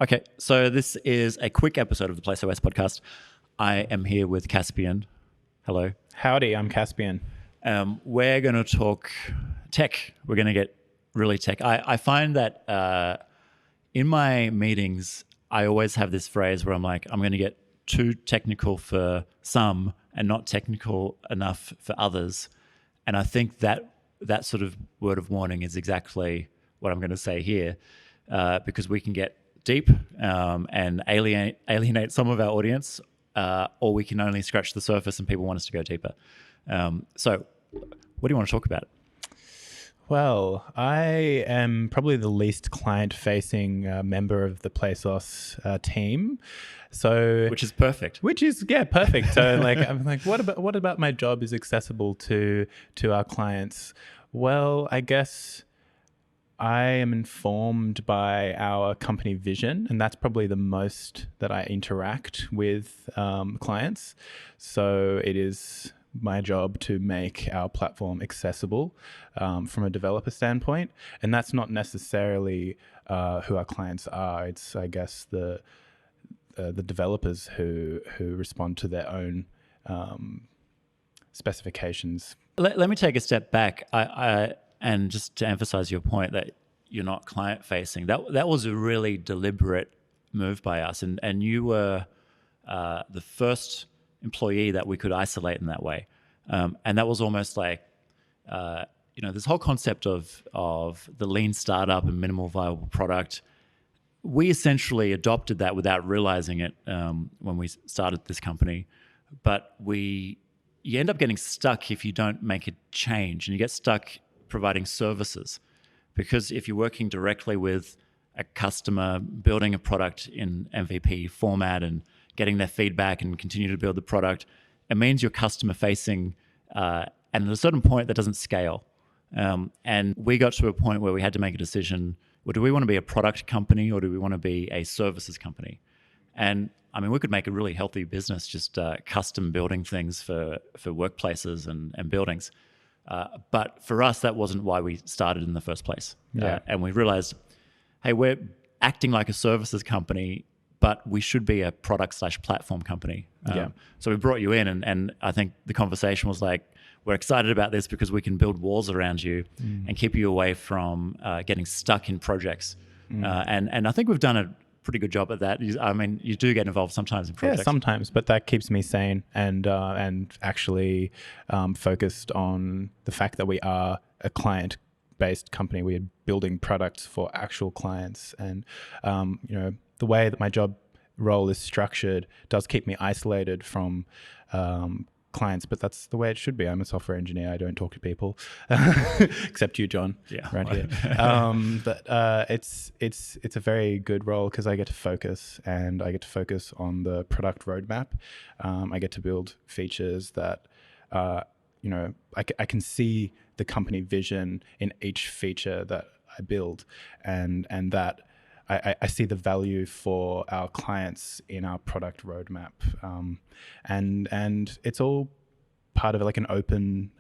Okay, so this is a quick episode of the Place OS podcast. I am here with Caspian. Hello. Howdy, I'm Caspian. We're going to talk tech. We're going to get really tech. I find that in my meetings, I always have this phrase where I'm like, I'm going to get too technical for some and not technical enough for others. And I think that sort of word of warning is exactly what I'm going to say here, because we can get deep and alienate some of our audience, or we can only scratch the surface and people want us to go deeper. So what do you want to talk about? Well, I am probably the least client-facing member of the PlaySauce team. Which is perfect. Perfect. So I'm like, what about my job is accessible to our clients? Well, I guess I am informed by our company vision, and that's probably the most that I interact with clients. So it is my job to make our platform accessible from a developer standpoint, and that's not necessarily who our clients are. It's, I guess, the developers who respond to their own specifications. Let me take a step back. And just to emphasize your point that you're not client facing, that was a really deliberate move by us, and you were the first employee that we could isolate in that way, and that was almost like this whole concept of the lean startup and minimal viable product. We essentially adopted that without realizing it when we started this company, but you end up getting stuck if you don't make a change, and you get stuck providing services, because if you're working directly with a customer, building a product in MVP format and getting their feedback and continue to build the product, it means you're customer facing, and at a certain point that doesn't scale. And we got to a point where we had to make a decision: well, do we want to be a product company or do we want to be a services company? And I mean, we could make a really healthy business just custom building things for workplaces and buildings. But for us, that wasn't why we started in the first place. And we realized, hey, we're acting like a services company, but we should be a product/platform company. So we brought you in, and I think the conversation was like, we're excited about this because we can build walls around you and keep you away from getting stuck in projects. And I think we've done a pretty good job at that. You do get involved sometimes in projects. Yeah, sometimes, but that keeps me sane and actually focused on the fact that we are a client-based company. We are building products for actual clients, and the way that my job role is structured does keep me isolated from clients, but that's the way it should be. I'm a software engineer. I don't talk to people, except you, John, around here. But it's a very good role because I get to focus, and I get to focus on the product roadmap. I get to build features that, I can see the company vision in each feature that I build, and that I see the value for our clients in our product roadmap, and it's all part of like an open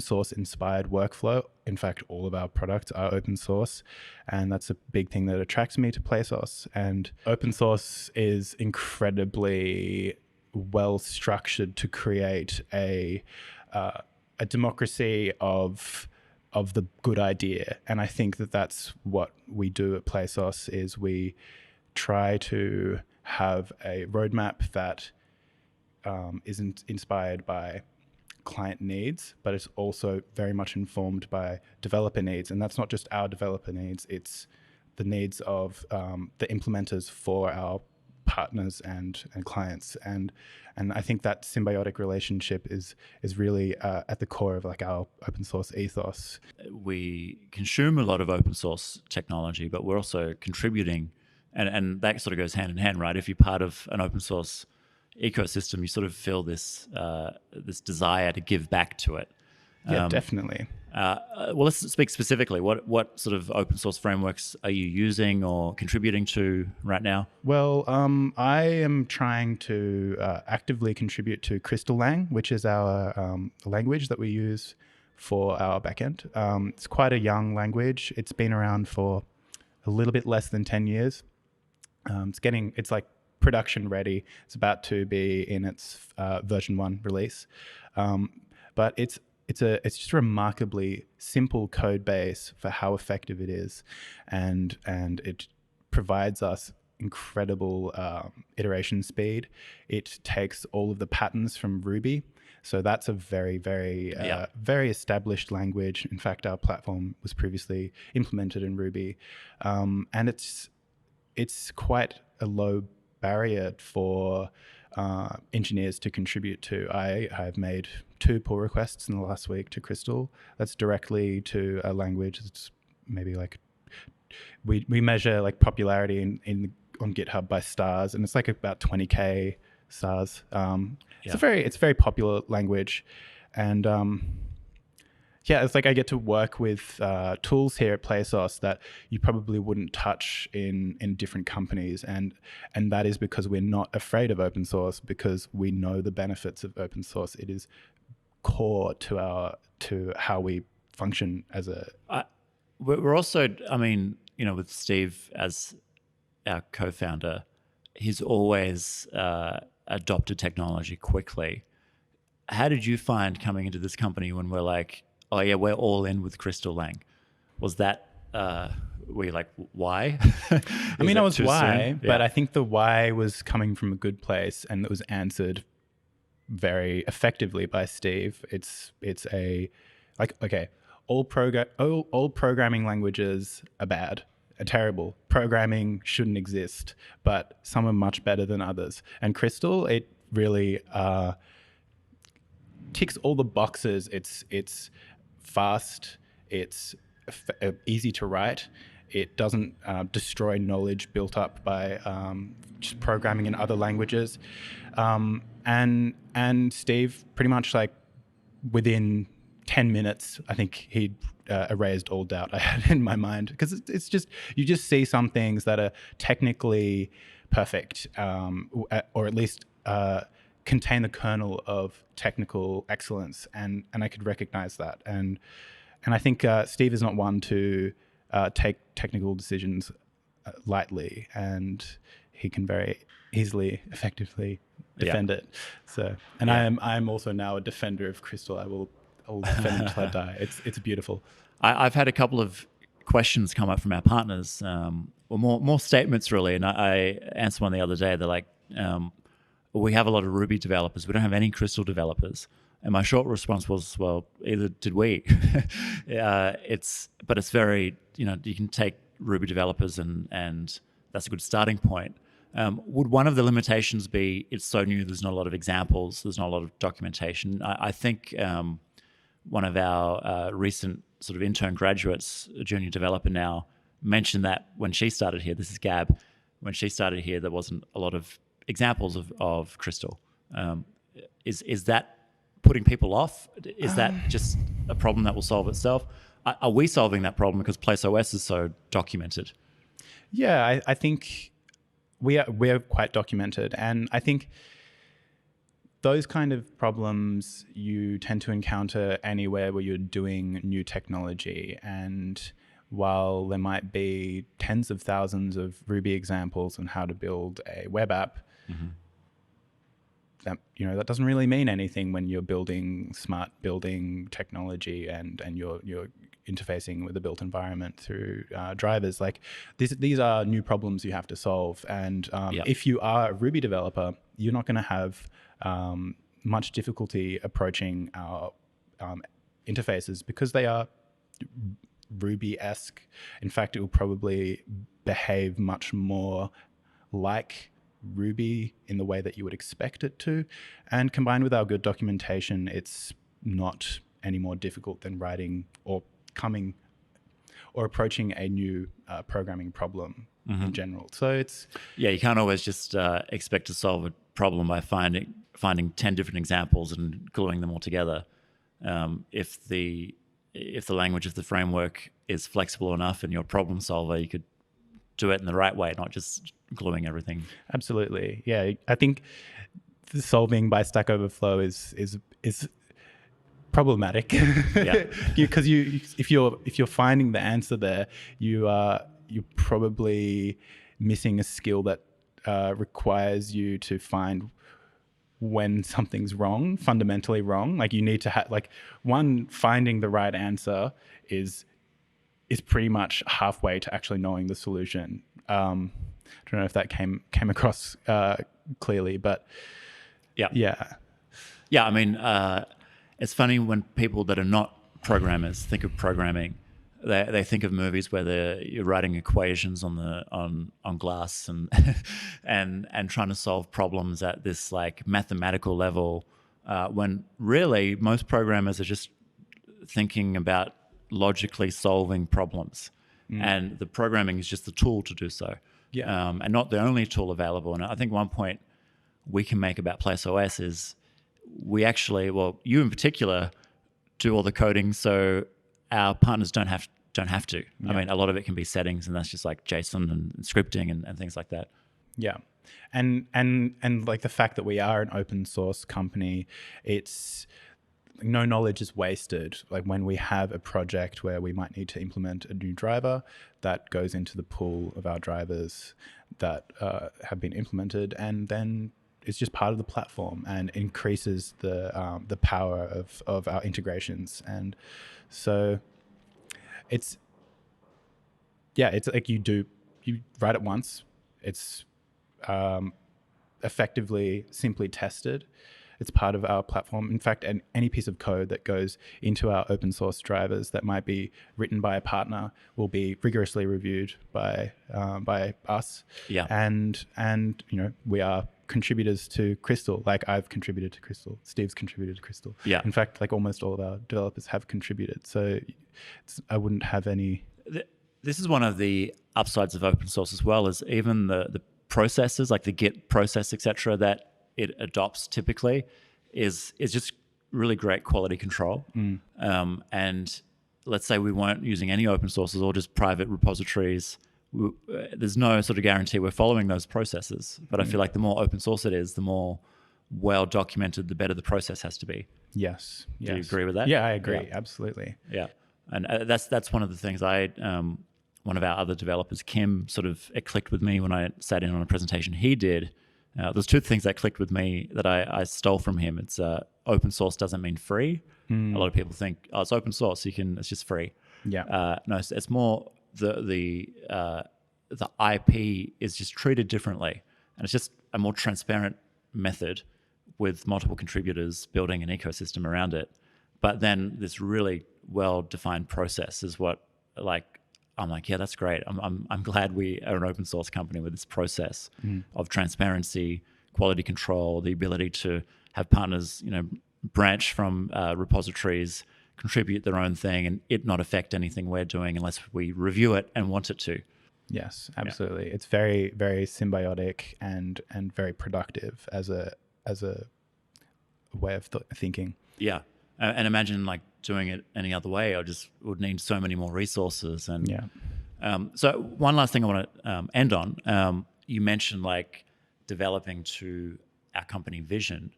source inspired workflow. In fact, all of our products are open source, and that's a big thing that attracts me to PlaySauce. And open source is incredibly well structured to create a democracy of the good idea. And I think that that's what we do at PlaySauce, is we try to have a roadmap that isn't inspired by client needs, but it's also very much informed by developer needs. And that's not just our developer needs, it's the needs of the implementers for our partners and clients. And I think that symbiotic relationship is really at the core of like our open source ethos. We consume a lot of open source technology, but we're also contributing, and that sort of goes hand in hand, right? If you're part of an open source ecosystem, you sort of feel this desire to give back to it. Yeah, definitely. Well, let's speak specifically. What sort of open source frameworks are you using or contributing to right now? Well, I am trying to actively contribute to CrystalLang, which is our language that we use for our backend. It's quite a young language. It's been around for a little bit less than 10 years. It's like production ready. It's about to be in its version 1 release, but it's just a remarkably simple code base for how effective it is, and it provides us incredible iteration speed. It takes all of the patterns from Ruby. So that's a very, very, very established language. In fact, our platform was previously implemented in Ruby, and it's quite a low barrier for engineers to contribute to. I have made 2 pull requests in the last week to Crystal. That's directly to a language. It's maybe like we measure like popularity on GitHub by stars, and it's like about 20K stars. It's a very popular language, and it's like I get to work with tools here at PlaySauce that you probably wouldn't touch in different companies, and that is because we're not afraid of open source, because we know the benefits of open source. It is core to how we function as a. We're also, I mean, with Steve as our co-founder, he's always adopted technology quickly. How did you find coming into this company when we're like, oh yeah, we're all in with Crystal Lang? Was that, were you like, why? I mean, I was why, but I think the why was coming from a good place, and it was answered very effectively by Steve. It's a, like, okay, all programming languages are bad, are terrible. Programming shouldn't exist, but some are much better than others. And Crystal, it really ticks all the boxes. It's fast, it's easy to write, it doesn't destroy knowledge built up by just programming in other languages, and Steve pretty much like within 10 minutes, I think he erased all doubt I had in my mind, because it's just, you just see some things that are technically perfect, or at least contain the kernel of technical excellence, and I could recognize that, and I think Steve is not one to take technical decisions lightly, and he can very easily, effectively defend it. So, and I'm also now a defender of Crystal. I will defend it until I die. It's beautiful. I've had a couple of questions come up from our partners, or more statements really, and I answered one the other day. They're like, we have a lot of Ruby developers. We don't have any Crystal developers. And my short response was, well, either did we. But it's very, you can take Ruby developers and that's a good starting point. Would one of the limitations be it's so new, there's not a lot of examples, there's not a lot of documentation? I think one of our recent sort of intern graduates, a junior developer now, mentioned that when she started here, this is Gab, when she started here, there wasn't a lot of examples of Crystal. Is that putting people off? Is that just a problem that will solve itself? Are we solving that problem because PlaceOS is so documented? Yeah, I think we're quite documented, and I think those kind of problems you tend to encounter anywhere where you're doing new technology. And while there might be tens of thousands of Ruby examples on how to build a web app, that doesn't really mean anything when you're building smart building technology and you're interfacing with the built environment through drivers. Like these are new problems you have to solve. And if you are a Ruby developer, you're not going to have much difficulty approaching our interfaces because they are Ruby-esque. In fact, it will probably behave much more like Ruby in the way that you would expect it to. And combined with our good documentation, it's not any more difficult than writing or approaching a new programming problem in general. So it's... Yeah, you can't always just expect to solve a problem by finding 10 different examples and gluing them all together. If the language of the framework is flexible enough and you're a problem solver, you could do it in the right way, not just gluing everything. Absolutely. Yeah, I think the solving by Stack Overflow is problematic. Because if you're finding the answer there, you're probably missing a skill that requires you to find when something's wrong, fundamentally wrong. Like you need to have finding the right answer is pretty much halfway to actually knowing the solution. I don't know if that came across clearly, but yeah. I mean, it's funny when people that are not programmers think of programming. They think of movies where you're writing equations on glass and and trying to solve problems at this like mathematical level, when really most programmers are just thinking about logically solving problems, and the programming is just the tool to do so, and not the only tool available. And I think one point we can make about PlaceOS is we actually, well, you in particular, do all the coding, so our partners don't have to. Yeah. I mean, a lot of it can be settings, and that's just like JSON and scripting and things like that. Yeah, and like the fact that we are an open source company, it's no knowledge is wasted. Like when we have a project where we might need to implement a new driver, that goes into the pool of our drivers that have been implemented, and then it's just part of the platform and increases the power of our integrations. And so it's like you write it once, it's effectively simply tested. It's part of our platform. In fact, any piece of code that goes into our open source drivers that might be written by a partner will be rigorously reviewed by us. Yeah. And we are contributors to Crystal. Like I've contributed to Crystal. Steve's contributed to Crystal. Yeah. In fact, like almost all of our developers have contributed. So I wouldn't have any. This is one of the upsides of open source as well, is even the processes, like the Git process, etc., that it adopts typically is just really great quality control. And let's say we weren't using any open sources or just private repositories, there's no sort of guarantee we're following those processes. But I feel like the more open source it is, the more well documented, the better the process has to be. Yes. Do you agree with that? Yeah, I agree. Yeah. Absolutely. Yeah. And that's one of the things one of our other developers, Kim, it clicked with me when I sat in on a presentation he did. There's two things that clicked with me that I stole from him. It's open source doesn't mean free. A lot of people think, oh, it's open source, it's just free. Yeah. No, it's more the IP is just treated differently, and it's just a more transparent method with multiple contributors building an ecosystem around it. But then this really well-defined process is what, I'm like, yeah, that's great. I'm glad we are an open source company with this process of transparency, quality control, the ability to have partners, branch from repositories, contribute their own thing, and it not affect anything we're doing unless we review it and want it to. Yes, absolutely. Yeah. It's very, very symbiotic and very productive as a way of thinking. Yeah. And imagine doing it any other way, I just would need so many more resources. And so one last thing I want to end on, you mentioned developing to our company vision.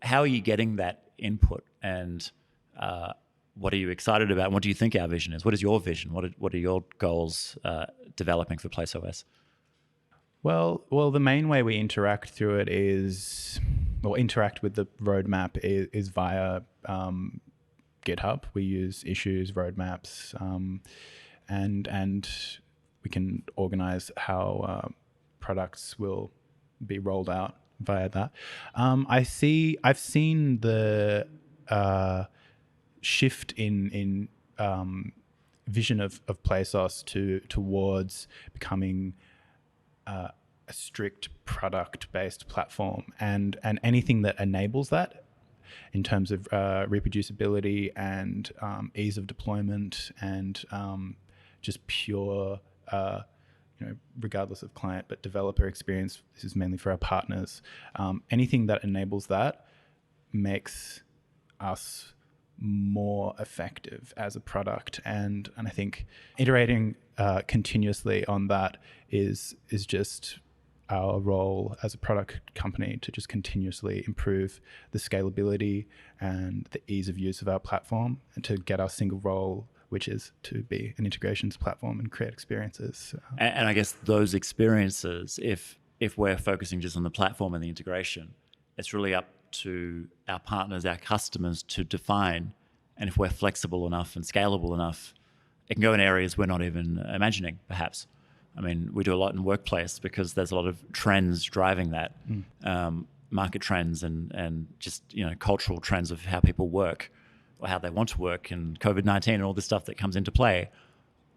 How are you getting that input, and what are you excited about? And what do you think our vision is? What is your vision? What are your goals developing for PlaceOS? Well, the main way we interact through it interact with the roadmap is via GitHub. We use issues, roadmaps, and we can organize how products will be rolled out via that. I've seen the shift in vision of PlaceOS towards becoming a strict product-based platform, and anything that enables that in terms of reproducibility and ease of deployment and just pure, regardless of client, but developer experience. This is mainly for our partners. Anything that enables that makes us more effective as a product, and I think iterating continuously on that is just our role as a product company, to just continuously improve the scalability and the ease of use of our platform, and to get our single role which is to be an integrations platform and create experiences. And I guess those experiences, if we're focusing just on the platform and the integration, it's really up to our partners, our customers to define. And if we're flexible enough and scalable enough, it can go in areas we're not even imagining, perhaps. I mean, we do a lot in workplace because there's a lot of trends driving that, market trends and just, cultural trends of how people work or how they want to work, and COVID-19 and all this stuff that comes into play.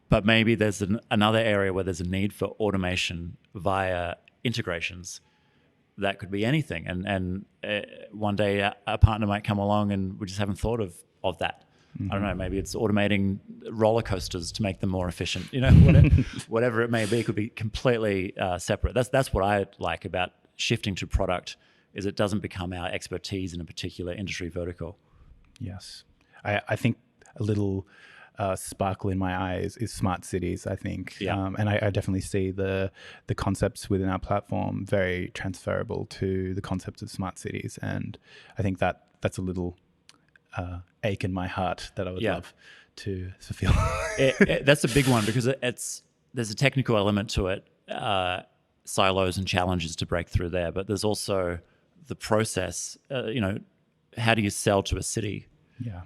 But maybe there's another area where there's a need for automation via integrations. That could be anything. And one day a partner might come along and we just haven't thought of that. I don't know, maybe it's automating roller coasters to make them more efficient. Whatever it may be, it could be completely separate. That's what I like about shifting to product, is it doesn't become our expertise in a particular industry vertical. Yes. I think a little sparkle in my eyes is smart cities, I think. Yeah. And I definitely see the concepts within our platform very transferable to the concepts of smart cities. And I think that's a little ache in my heart that I would love to fulfill. That's a big one because there's a technical element to it, silos and challenges to break through there, but there's also the process. How do you sell to a city? Yeah.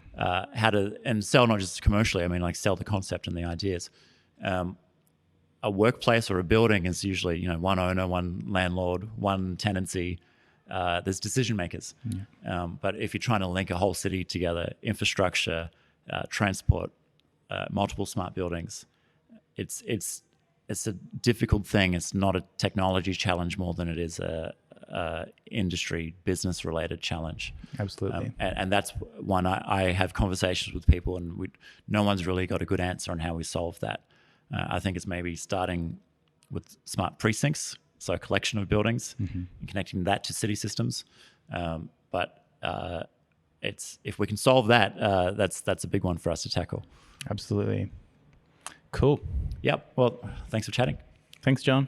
And sell not just commercially. I mean, like sell the concept and the ideas. A workplace or a building is usually one owner, one landlord, one tenancy. There's decision makers. Yeah. But if you're trying to link a whole city together, infrastructure, transport, multiple smart buildings, it's a difficult thing. It's not a technology challenge more than it is a industry business related challenge. Absolutely. And that's one I have conversations with people, and no one's really got a good answer on how we solve that. I think it's maybe starting with smart precincts. So a collection of buildings and connecting that to city systems. But if we can solve that, that's a big one for us to tackle. Absolutely. Cool. Yep. Well, thanks for chatting. Thanks, John.